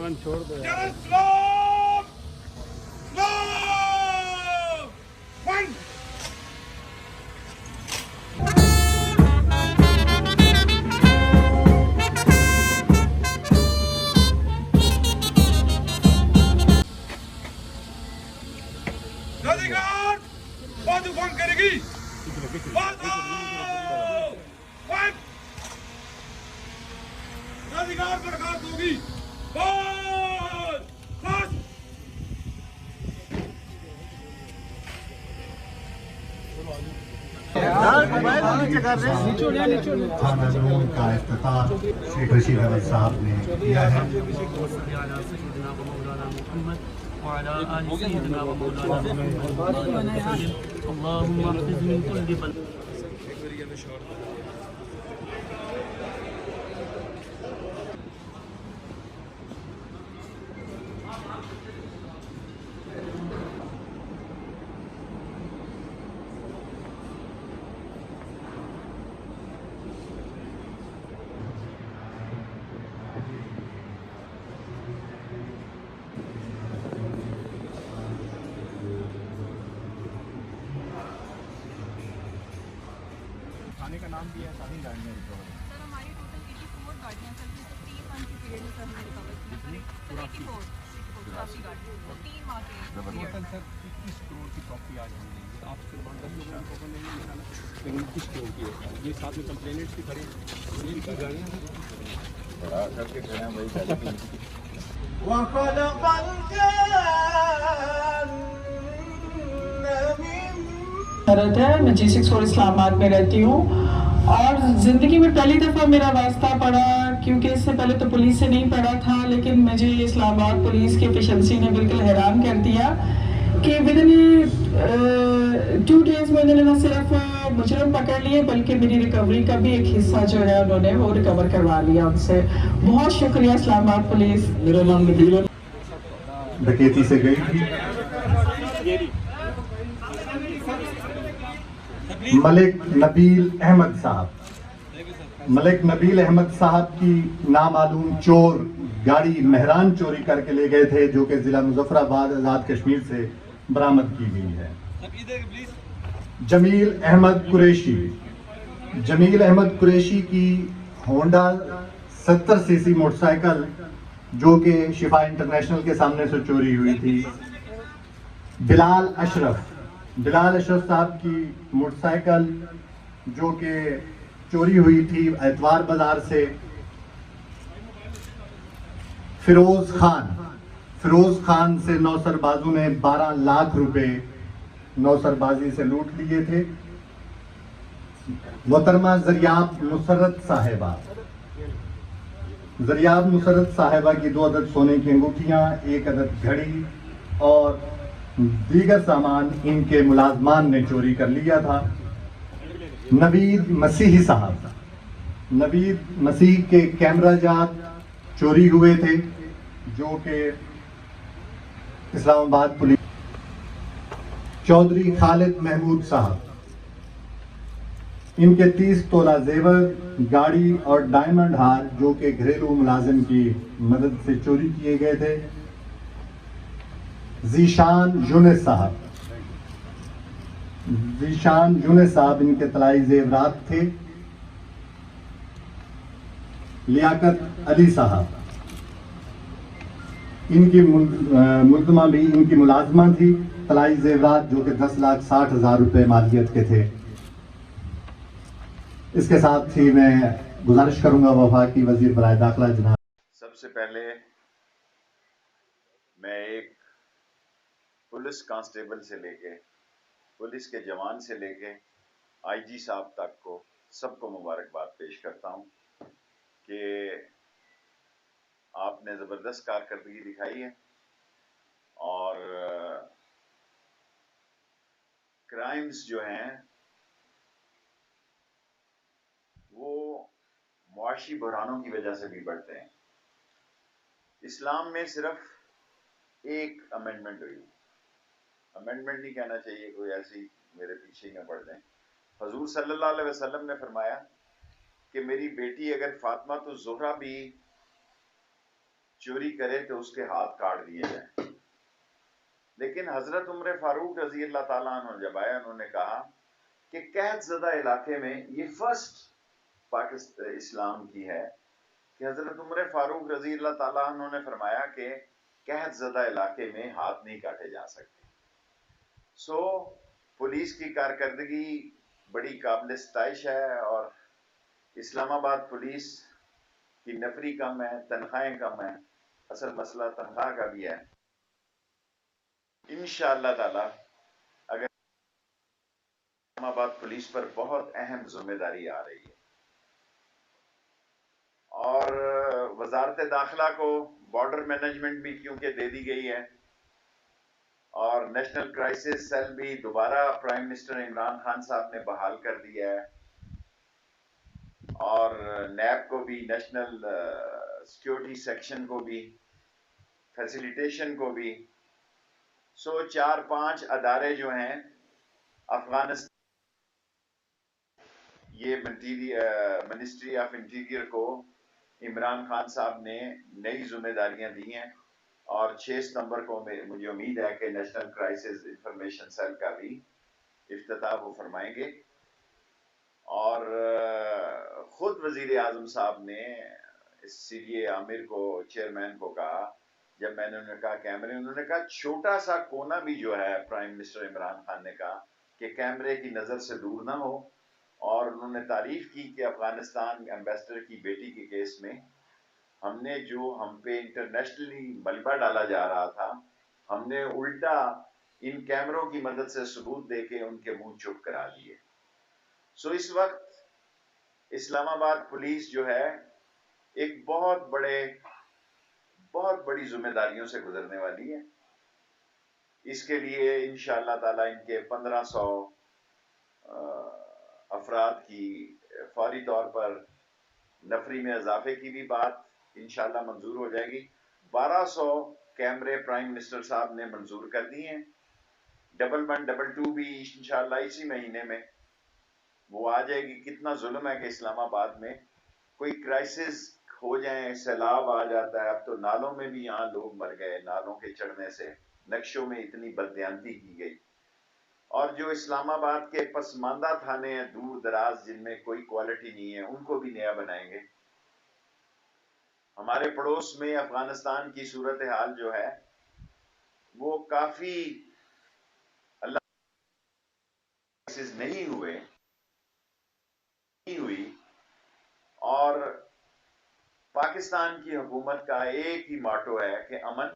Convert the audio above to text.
عمران چھوڑ دو یار. بازو بند کرے گی رادیکال برخاست ہوگی خانہ کا افتتاح شیخ رشید احمد صاحب نے کیا ہے. وعلى آل سيدنا ومولانا محمد اللهم احفظ من كل بلاء. تھانے کا نام بھی ہے ساری گاڑیاں ریکور. سر ہماری ٹوٹل 84 گاڑیاں سر جس سے 3 ماہ کی پیریڈ میں سر ہم نے ریکور کی سر 84 کافی گاڑیاں 3 ماہ کے ٹوٹل سر 21 کروڑ کی پراپرٹی آج ہم لیں گے. آپ سے 10 لوگوں کو لیں گے لیکن 21 کروڑ کی ہے. یہ ساتھ میں کمپلینٹس بھی کھڑے ہیں. یہ بھی گاڑیاں بڑا کر کے کھڑے ہیں بھائی. میں G6 اسلام آباد میں رہتی ہوں اور زندگی میں پہلی دفعہ میرا واسطہ پڑا کیونکہ اس سے پہلے تو پولیس سے نہیں پڑا تھا لیکن مجھے اسلام آباد پولیس کی ایفیشنسی نے بالکل حیران کر دیا کہ ودن 2 days میں انہوں نے نہ صرف مجرم پکڑ لیے بلکہ میری ریکوری کا بھی ایک حصہ جو ہے انہوں نے وہ ریکور کروا لیا ان سے. بہت شکریہ اسلام آباد پولیس. میرا نام نبیل ہے. ڈکیتی سے گئی تھی. ملک نبیل احمد صاحب کی نامعلوم چور گاڑی مہران چوری کر کے لے گئے تھے جو کہ ضلع مظفر آباد آزاد کشمیر سے برآمد کی گئی ہے. جمیل احمد قریشی کی ہونڈا 70 cc موٹر سائیکل جو کہ شفا انٹرنیشنل کے سامنے سے چوری ہوئی تھی. بلال اشرف صاحب کی موٹر سائیکل جو کہ چوری ہوئی تھی اتوار بازار سے. فیروز خان سے نوسر بازو نے 12 لاکھ روپے نوسر بازی سے لوٹ لیے تھے. محترمہ زریاب مسرت صاحبہ کی 2 عدد سونے کی انگوٹھیاں، 1 عدد گھڑی اور دیگر سامان ان کے ملازمان نے چوری کر لیا تھا. نوید مسیح کے کیمرہ جات چوری ہوئے تھے جو کہ اسلام آباد پولیس. چودھری خالد محمود صاحب ان کے 30 تولہ زیور گاڑی اور ڈائمنڈ ہار جو کہ گھریلو ملازم کی مدد سے چوری کیے گئے تھے. ذیشان یونس صاحب ان کے طلائی زیورات تھے. لیاقت علی صاحب ان کی ملزمہ بھی ان کی ملازمہ تھی. طلائی زیورات جو کہ 10,60,000 روپے مالیت کے تھے. اس کے ساتھ ہی میں گزارش کروں گا وفاقی وزیر برائے داخلہ جناب. سب سے پہلے میں ایک پولیس کانسٹیبل سے لے کے پولیس کے جوان سے لے کے IG صاحب تک کو سب کو مبارکباد پیش کرتا ہوں کہ آپ نے زبردست کارکردگی دکھائی ہے اور کرائمز جو ہیں وہ معاشی بحرانوں کی وجہ سے بھی بڑھتے ہیں. اسلام میں صرف ایک امینڈمنٹ ہوئی، امینڈمنٹ نہیں کہنا چاہیے، کوئی ایسی میرے پیچھے ہی نہ پڑ جائیں. حضور صلی اللہ علیہ وسلم نے فرمایا کہ میری بیٹی اگر فاطمہ الزہرا بھی چوری کرے تو اس کے ہاتھ کاٹ دیے جائیں. لیکن حضرت عمر فاروق رضی اللہ تعالیٰ عنہ جب آئے انہوں نے کہا کہ قحط زدہ علاقے میں یہ فرسٹ پاکستان اسلام کی ہے کہ حضرت عمر فاروق رضی اللہ تعالیٰ عنہ نے فرمایا کہ قحط زدہ علاقے میں ہاتھ نہیں کاٹے جا سکتے. سو پولیس کی کارکردگی بڑی قابل ستائش ہے، اور اسلام آباد پولیس کی نفری کم ہے، تنخواہیں کم ہیں. اصل مسئلہ تنخواہ کا بھی ہے. انشاءاللہ تعالی اگر اسلام آباد پولیس پر بہت اہم ذمہ داری آ رہی ہے، اور وزارت داخلہ کو بارڈر مینجمنٹ بھی کیونکہ دے دی گئی ہے، اور نیشنل کرائسس سیل بھی دوبارہ پرائم منسٹر عمران خان صاحب نے بحال کر دیا ہے، اور نیب کو بھی، نیشنل سیکیورٹی سیکشن کو بھی، فیسیلیٹیشن کو بھی. سو 4-5 ادارے جو ہیں افغانستان، یہ منسٹری آف انٹیریئر کو عمران خان صاحب نے نئی ذمہ داریاں دی ہیں، اور 6 ستمبر کو مجھے امید ہے کہ نیشنل کرائسس انفارمیشن سیل کا بھی افتتاح وہ فرمائیں گے. اور خود وزیر اعظم صاحب نے سی ڈی اے عامر کو، چیئرمین کو کہا، جب میں نے انہوں نے کہا کیمرے، انہوں نے کہا چھوٹا سا کونا بھی جو ہے، پرائم منسٹر عمران خان نے کہا کہ کیمرے کی نظر سے دور نہ ہو. اور انہوں نے تعریف کی کہ افغانستان ایمبیسڈر کی بیٹی کے کیس میں ہم نے جو ہم پہ انٹرنیشنلی ملبہ ڈالا جا رہا تھا، ہم نے الٹا ان کیمروں کی مدد سے ثبوت دے کے ان کے منہ چپ کرا دیے. سو اس وقت اسلام آباد پولیس جو ہے ایک بہت بڑی ذمہ داریوں سے گزرنے والی ہے. اس کے لیے انشاءاللہ تعالی ان کے 1500 افراد کی فوری طور پر نفری میں اضافے کی بھی بات انشاءاللہ منظور ہو جائے گی. 1200 کیمرے پرائم منسٹر صاحب نے منظور کر دیے ہیں. 112 2 بھی انشاءاللہ اسی مہینے میں وہ آ جائے گی. کتنا ظلم ہے کہ اسلام آباد میں کوئی کرائسس ہو جائیں، سیلاب آ جاتا ہے. اب تو نالوں میں بھی یہاں لوگ مر گئے نالوں کے چڑھنے سے. نقشوں میں اتنی بددیانتی کی گئی. اور جو اسلام آباد کے پسماندہ تھانے ہیں دور دراز جن میں کوئی کوالٹی نہیں ہے، ان کو بھی نیا بنائیں گے. ہمارے پڑوس میں افغانستان کی صورتحال جو ہے وہ کافی اللہ نہیں ہوئی، اور پاکستان کی حکومت کا ایک ہی ماٹو ہے کہ امن